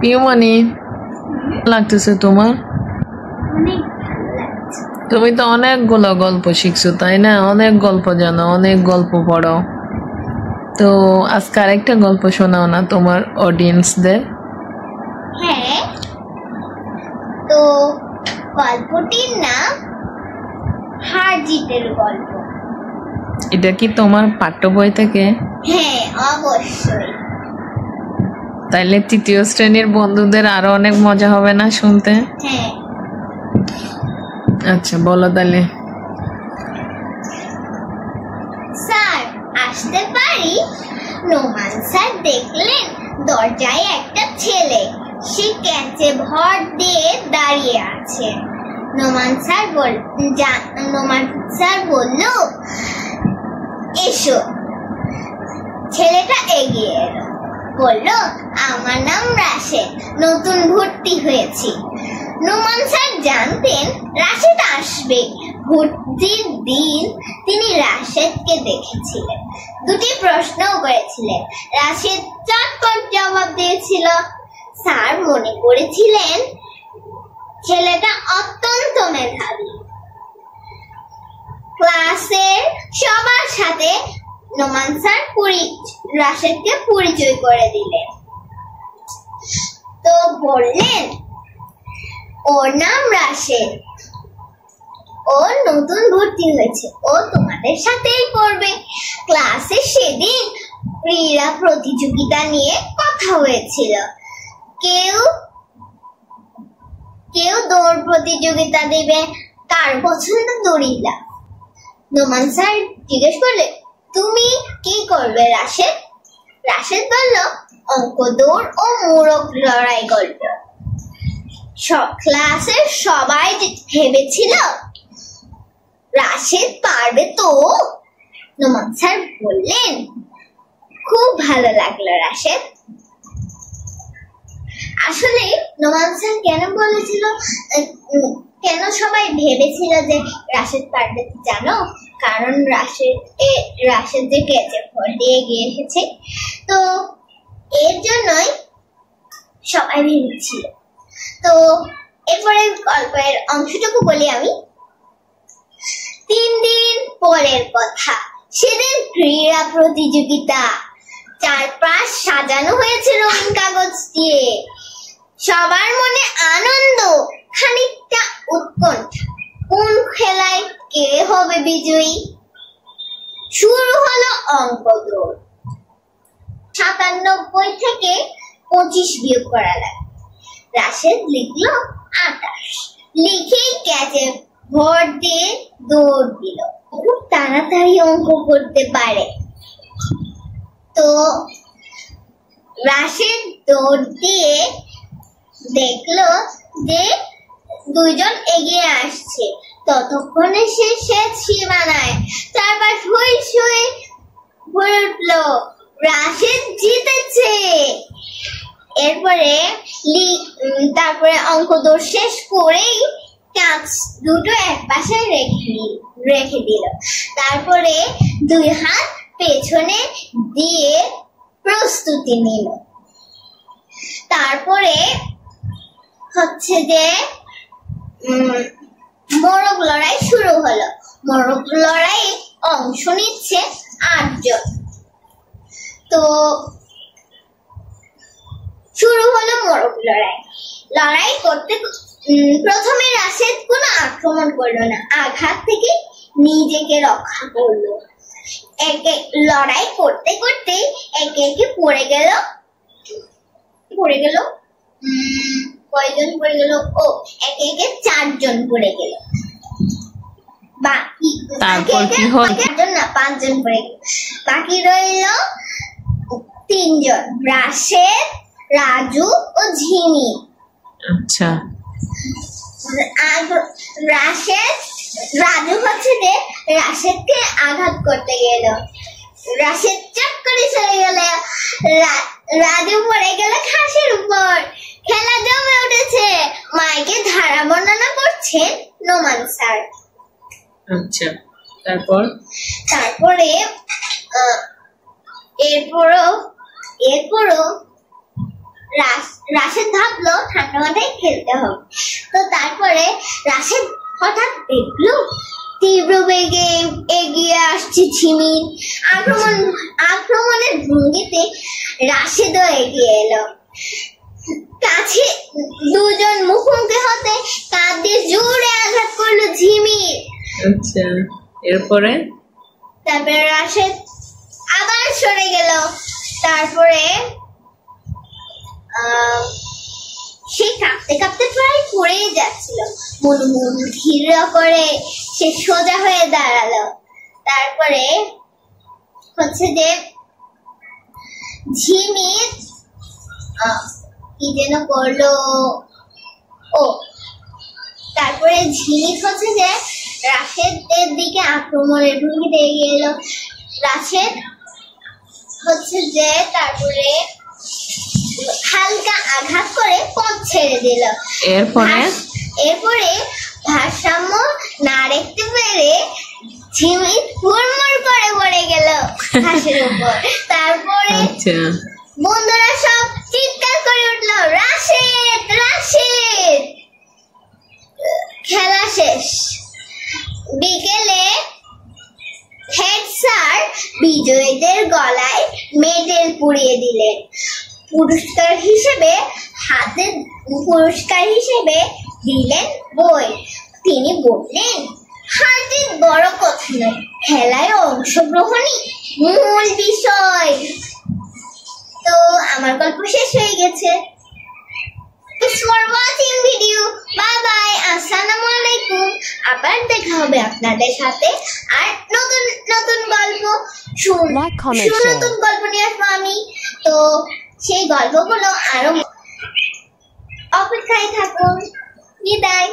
পিউমনি লাগতেছে তোমার? তুমি তো অনেকগুলো গল্প শিখছো তাই না? অনেক গল্প জানো, অনেক গল্প পড়ো। তো আজকে আরেকটা গল্প শোনাও না তোমার অডিয়েন্সদের। হ্যাঁ, তো গল্পটির নাম হার জিতের গল্প। এটা কি তোমার পাঠ্য বই থেকে? হ্যাঁ, অবশ্যই। তাইলে তৃতীয় শ্রেণীর বন্ধুদের আরো অনেক মজা হবে না শুনতে? হ্যাঁ। আচ্ছা বলো তাহলে। স্যার, আসতে পারি? নোমান স্যার দেখলেন দরজায় একটা ছেলে, সে ক্যাচে ভর দিয়ে দাঁড়িয়ে আছে। নোমান স্যার বলল, এসো। ছেলেটা এগিয়ে এলো, বলল, আমার নাম রাশেদ, নতুন ভর্তি হয়েছি। নোমান স্যার জানতেন রাশেদ আসবে। ভর্তির দিন তিনি রাশেদকে দেখেছিলেন, দুটি প্রশ্নও করেছিলেন। রাশেদ চটপট জবাব দিয়েছিল। স্যার মনে করেছিলেন ছেলেটা অত্যন্ত মেধাবী। ক্লাসের সবার সাথে নোমান স্যার রাশেদকে পরিচয় করে দিলেন। তো বললেন, ওর নাম রাশেদ, ও নতুন ভর্তি হয়েছে, ও তোমাদের সাথেই পড়বে। ক্লাসে সেদিন ক্রীড়া প্রতিযোগিতা নিয়ে কথা হয়েছিল। কেউ দৌড় প্রতিযোগিতা দিবে, কার পছন্দ দড়িলা। নোমান স্যার জিজ্ঞেস করলে, তুমি কি করবে রাশেদ? রাশেদ বলল, অঙ্ক দৌড় ও মোরগ লড়াই করবে। ক্লাসের সবাই ভেবেছিল রাশেদ পারবে তো। নোমান স্যার বললেন, খুব ভালো লাগলো রাশেদ। আসলে নোমান স্যার কেন বলেছিল, কেন সবাই ভেবেছিল যে রাশেদ পারবে জানো? কারণ রাশেদ যে ক্যাচে ভর দিয়ে এগিয়ে এসেছে, তো এর জন্যই সবাই ভেবেছিল। তো এরপরে গল্পের অংশটুকু বলি আমি। 3 দিন পরের কথা, সেদিন ক্রীড়া প্রতিযোগিতা। চারপাশ সাজানো হয়েছে রঙিন কাগজ দিয়ে। সবার মনে আনন্দ, খানিকটা উৎকণ্ঠা, কোন খেলায় কে হবে বিজয়ী। শুরু হলো অঙ্ক দৌড়। 97 থেকে 25 বিয়োগ করা লাগে। রাশেদ লিখলো 28, লিখেই ক্যাচে ভর দিয়ে দৌড় দিল। খুব তাড়াতাড়ি অঙ্ক করতে পারে। তো রাশেদ দৌড় দিয়ে দেখলো যে 2 জন এগিয়ে আসছে। ততক্ষণে সে সীমানায়, চারপাশ হইচই ভরে উঠলো, রাশেদ জিতেছে। তারপরে অঙ্ক দৌড় শেষ করেই কাঁচ দুটো এক পাশে রেখে দিল। তারপরে 2 হাত পেছনে দিয়ে প্রস্তুতি নিল। তারপরে হচ্ছে যে মোরগ লড়াই শুরু হলো। মোরগ লড়াই অংশ নিচ্ছে 8 জন। তো শুরু হলো মোরগ লড়াই করতে প্রথমে রাশেদ কোনো আক্রমণ করলো না, আঘাত থেকে নিজেকে রক্ষা করলো। লড়াই করতে করতে একে একে পড়ে গেল। কয়জন পড়ে গেল? ও, একে একে 4 জন পড়ে গেল। বাকি তারপর কি হলো? 5 জন পড়ে গেল। বাকি রইল 3 জন, রাশেদ, রাজু ও ঝিনি। আচ্ছা। রাজু হচ্ছে যে রাশেদকে আঘাত করতে গেল। রাশেদ চট করে চলে গেল। রাজু পড়ে গেল খাসের উপর। খেলা জমে উঠেছে। মাইকে ধারা বর্ণনা করছেন নোমান স্যার। আচ্ছা, তারপরে এরপরও রাশেদ ভাবলো ঠান্ডা মাথায় খেলতে হবে। তো তারপরে রাশেদ হঠাৎ দেখলো তীব্র বেগে এগিয়ে আসছে ঝিমি। আক্রমণের ভঙ্গিতে রাশেদও এগিয়ে এলো। কাছে দুজন মুখোমুখি হতে কাঁধ দিয়ে জোরে আঘাত করলো ঝিমির। আচ্ছা, এরপরে তারপরে রাশেদ আবার সরে গেল। তারপরে সে কাঁপতে কাঁপতে প্রায় পড়েই যাচ্ছিল। মন ধীর করে সে সোজা হয়ে দাঁড়ালো। তারপরে হচ্ছে যে ঝিমি কি যেন করলো, তারপরে ঝিমি হচ্ছে যে রাশেদের দিকে আক্রমণের ভঙ্গিতে এগিয়ে এলো। রাশেদ হচ্ছে যে তারপরে হালকা আঘাত করে পথ ছেড়ে দিল। এরপরে ভারসাম্য না রাখতে পেরে ঝিমি হুড়মুড় করে পড়ে গেল ঘাসের উপর। তারপরে বন্ধুরা সব চিৎকার করে উঠলো, রাশেদ রাশেদ। খেলা শেষ। বিকেলে হেড স্যার বিজয়ীদের গলায় মেডেল পরিয়ে দিলেন। পুরস্কার হিসেবে দিলেন বই। তিনি বললেন, হার জিত বড় কথা নয়, খেলায় অংশগ্রহণই মূল বিষয়। তো আমার গল্প শেষ হয়ে গেছে। Thanks for watching video. Bye bye. আসসালামু আলাইকুম। আবার দেখা হবে আপনাদের সাথে আর নতুন নতুন গল্প নতুন গল্প নিয়ে আসবো আমি। তো সেই গল্পগুলো আরো অপেক্ষায় থাকুন। বিদায়।